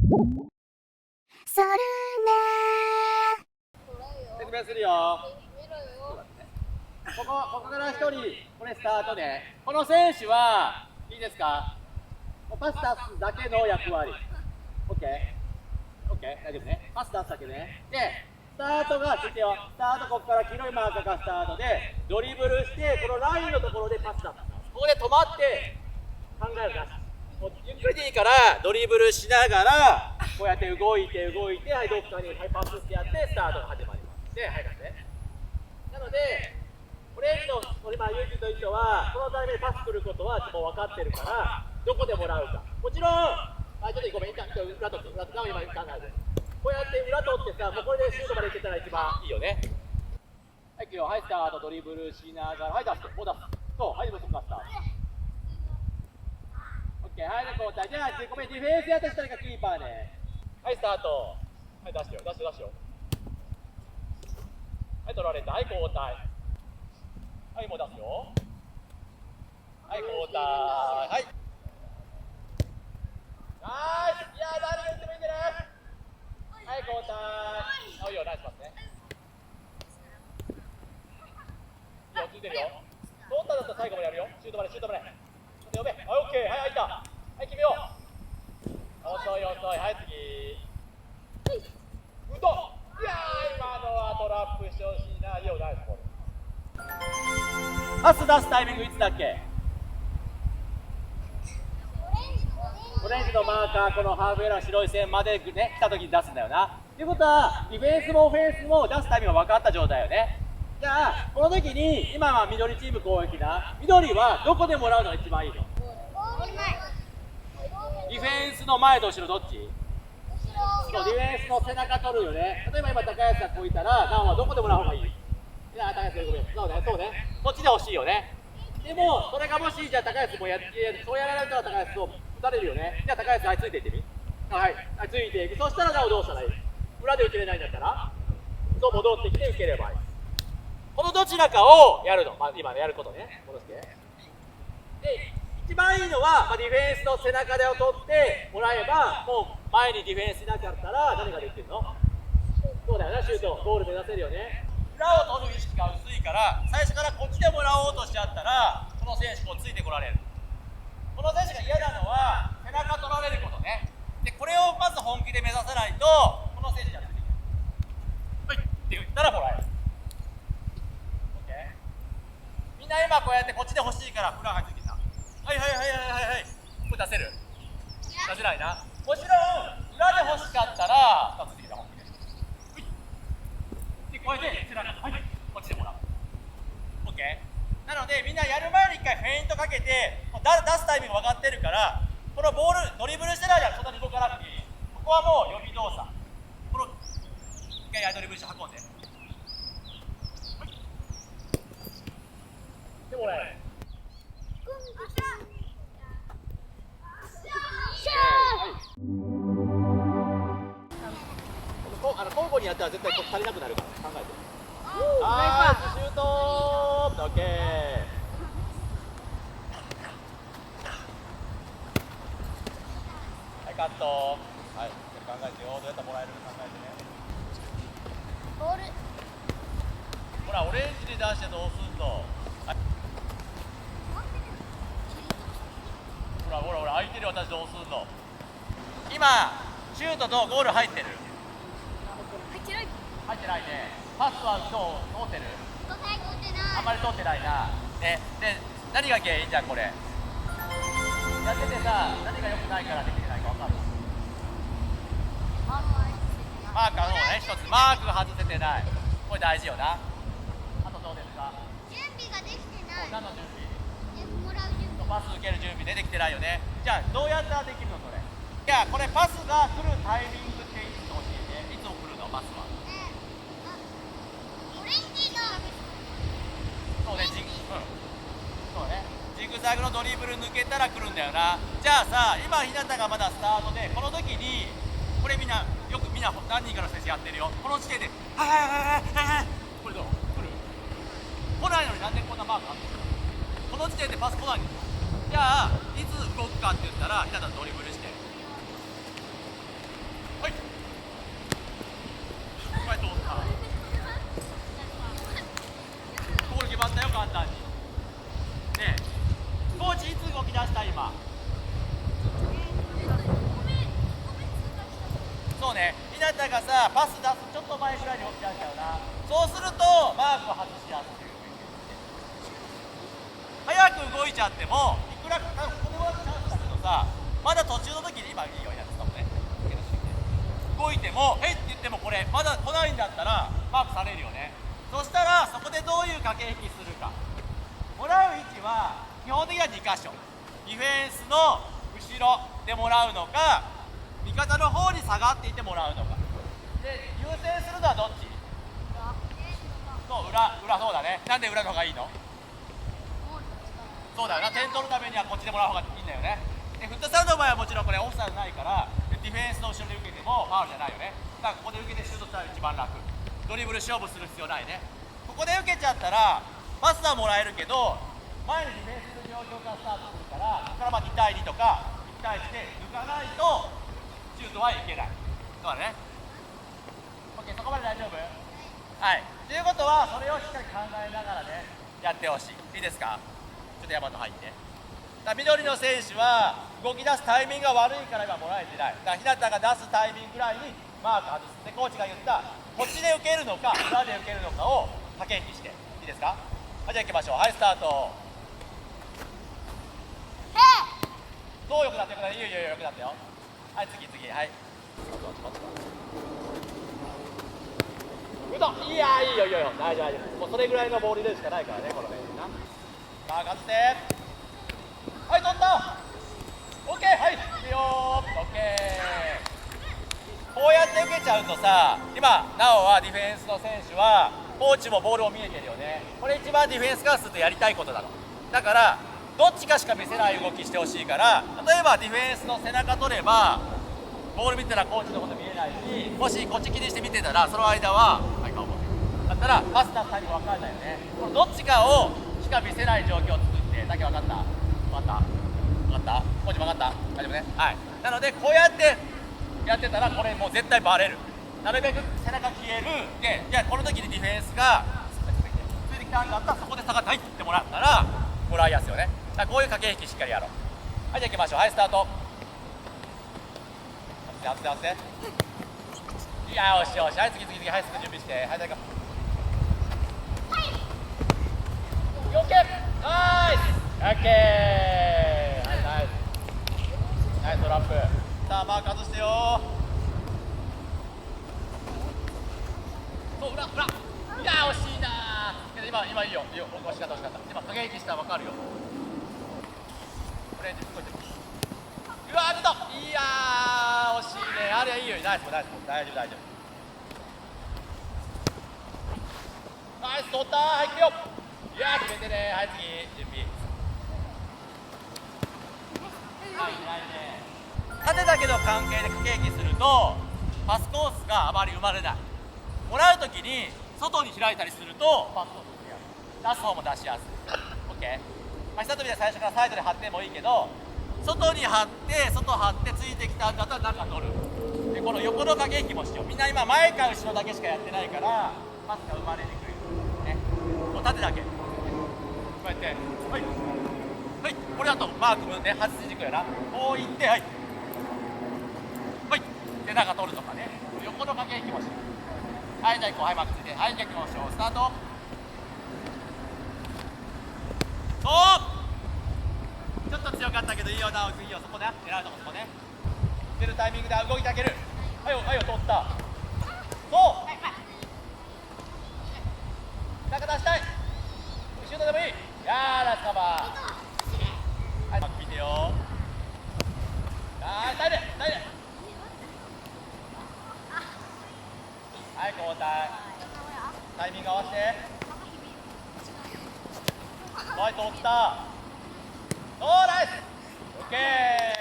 それね説明するよ。ここから1人、これスタートね。この選手はいいですか？パス出すだけの役割。OK？OK？大丈夫ね。パス出すだけね。で、スタートが、聞いてよ。スタートここから黄色いマーカーがスタートで、ドリブルして、このラインのところでパス出す。ここで止まって考えるなし。ゆっくりでいいからドリブルしながらこうやって動いてはいどっかに、はい、パスってやってスタートが始まります。で、はい、なんでなのでオレンジの今ユージと一緒はこのタイミングでパス来ることはもう分かってるからどこでもらうか、もちろんちょっとごめん、裏取って今考えてこうやって裏取ってさ、もうこれでシュートまでいけたら一番いいよね。はい、いくよ。はい、スタート、ドリブルしながら、はい、出して、こう出す。そう、はい、そこからスタート。オッケー、はい、交代。じゃあ、ごめん、ディフェンスやった人がキーパーね。はい、スタート。はい、出してよ、出してよ。はい、取られた。はい、交代。はい、もう出すよ。はい、交代。はい。ナイス。いや、誰が打ってもいいんじゃない？はい、交代。あ、いいよ、ナイスパスね。いいよ、ついてるよ。通っただったら最後までやるよ。シュートまで。呼べ。はい、オッケー。はい、開いた。はい、決めよう。遅い。はい、次。打とう。いやー、今のはトラップしてほしいな。いいよ、ナイスボール。パス出すタイミングいつだっけ？オレンジのマーカー、このハーフウェイの白い線まで、ね、来たときに出すんだよな。ということは、ディフェンスもオフェンスも出すタイミングが分かった状態よね。じゃあ、この時に、今は緑チーム攻撃な。緑はどこでもらうのが一番いいの？ディフェンスの前と後ろどっち？そう、ディフェンスの背中取るよね。例えば今高安がこういたら、ダウンはどこでもらう方がいい？いや、高安ごめん。そうね。こっちで欲しいよね。でも、それがもし、じゃあ高安もそうやられたら高安を打たれるよね。じゃあ高安、はい、ついていってみ。はい、ついていく。そしたらダウンどうしたらいい？裏で受けれないんだったら、そう戻ってきて受ければいい。このどちらかをやるの。今のやることね。戻して。で、一番いいのは、ディフェンスの背中でを取ってもらえば、もう前にディフェンスいなかったら何ができるの？そうだよな、シュート、ゴール目指せるよね。裏を取る意識が薄いから、最初からこっちでもらおうとしちゃったら、この選手こうついてこられる。この選手が嫌なのは、背中取られることね。で、これをまず本気で目指さないと、この選手にはついてくる。はいって言ったらもらえる。みんな今こうやってこっちで欲しいから裏が入ってきた。はい。これ出せる？出せないな。もちろん裏で欲しかったら2つできた本気で。で、こうやって背中、はい、こっちでもらう。OK？ なのでみんなやる前に一回フェイントかけて、出すタイミング分かってるから、このボール、ドリブルしてないじゃん、そんなに動かなくていい。ここはもう予備動作。この一回ドリブルして運んで。でもらえる。交互にやったら絶対足りなくなるから考えて。シュートー。オッケー。はい、カット。はい、考えてよ。どうやったらもらえるか考えてね。ボールほら、オレンジで出してどうすんの？ほら空いてる。私どうすんの？今シュートとゴール入ってる？入ってないね。パスはどう？通ってる？あんまり通ってないな。で何が原因じゃんこれ？やっててさ、何が良くないからできてないか分かる？マークのね、一つマーク外せてない。これ大事よな。あとどうですか？準備ができてない。何の準備？もらう準備。パス受ける準備でできてないよね。じゃあどうやったらできるのそれ？いや、これパスが来るタイミングっていつ教えて。いつ送るのパスは？オレンジの。そうね、そうね。ジグザグのドリブル抜けたら来るんだよな。じゃあさ、今日向がまだスタートで、この時にこれみんな何人かの選手やってるよ。この時点ではいこれどう？来る？来ないのになんでこんなマークあってるの？この時点でパス来ないんですよ。じゃあいつ動くかって言ったら、ひなたドリブルして、そうね、日向がさパス出すちょっと前ぐらいに起きちゃうな。そうするとマークを外しやすい。早く動いちゃってもいくらここではチャンスだけどさ、まだ途中の時に今いいようになってたもんね。動いても「へい」って言ってもこれまだ来ないんだったらマークされるよね。そしたらそこでどういう駆け引きするか。もらう位置は基本的には2箇所。ディフェンスの後ろでもらうのか、味方の方に下がっていってもらうのかで、優先するのはどっち？そう裏そうだね。なんで裏の方がいいの？そうだよな、点取るためにはこっちでもらう方がいいんだよね。でフットサルの場合はもちろんこれオフサイドないからディフェンスの後ろで受けてもファウルじゃないよね。だからここで受けてシュートしたら一番楽。ドリブル勝負する必要ないね。ここで受けちゃったらパスはもらえるけど前にディフェンスする状況からスタートするから、ここからまあ2対2とか1対1で抜かないとシュートはいけない。そうだね。 OK、 そこまで大丈夫？はい。ということはそれをしっかり考えながらねやってほしい。いいですか？ちょっとヤマト入って。緑の選手は動き出すタイミングが悪いから今もらえてない。だから日向が出すタイミングぐらいにマーク外す。でコーチが言ったこっちで受けるのか裏で受けるのかを駆け引きして。いいですか？はい、じゃあ行きましょう。はい、スタート。そうよくなってよくなって、いいよよくなったよ。はい、次はい。うどん、いやいいよ大丈夫もうそれぐらいのボール入れるしかないからねこの辺にな。さあ外して、はい取った。オッケー、はいいいよオッケー。こうやって受けちゃうとさ、今なおはディフェンスの選手はコーチもボールを見えてるよね。これ一番ディフェンスからするとやりたいことなの。だからどっちかしか見せない動きしてほしいから、例えばディフェンスの背中取ればボール見たらコーチのこと見えないし、もしこっち気にして見てたらその間は、はい、顔持ってだったらパス出すタイミング分かんないよね。このどっちかをしか見せない状況を作ってだけ。分かったコーチ分かった大丈夫ね。はい。なのでこうやってやってたらこれもう絶対バレる。なるべく背中消えるで、じゃあこの時にディフェンスがついてきたんだったらそこで下がって入ってもらったらもらいやすいよね。だからこういう駆け引きしっかりやろう。はい、じゃあ行きましょう。はい、スタート。合わせいやよしよし。はい、次はい、すぐ準備して。はい、誰かオッケー、ナイスオッケー、はい、ナイストラップ。さあマーク外してよ。そう裏いや惜しいな。今いいよ惜しかった今駆け引きしたら分かるよ。オレンジ動いてる。うわー出た。いやー惜しいね。あれはいいよ。ナイス大丈夫ナイス取った。はい、行くよ。いやー決めてね。はい、次準備。はい、ないね。縦だけの関係で駆け引きするとパスコースがあまり生まれない。もらうときに外に開いたりするとパスコース出す方も出しやすい。 OK、下飛びで最初からサイドで張ってもいいけど、外に張ってついてきたんだったら中取る。でこの横の駆け引きもしよう。みんな今前か後ろだけしかやってないからパスが生まれにくいね。もう縦だけこうやってはいこれだとマークね8筋軸やな。こういってはいで中取るとかね、横の駆け引きもしよう。はい、じゃあ行こう。はい、マークついて。はい、じゃあ行きましょう。スタート。ちょっと強かったけどいいよな。いいよ、そこね、狙うとこそこね。出るタイミングで動いてあげる。はいよ取った。そう中出したい。シュートでもいい。ナイスカバー。はい、マーク見てよ。大丈夫はい、交代。タイミング合わせて。はい、取った。ナイスオッケー。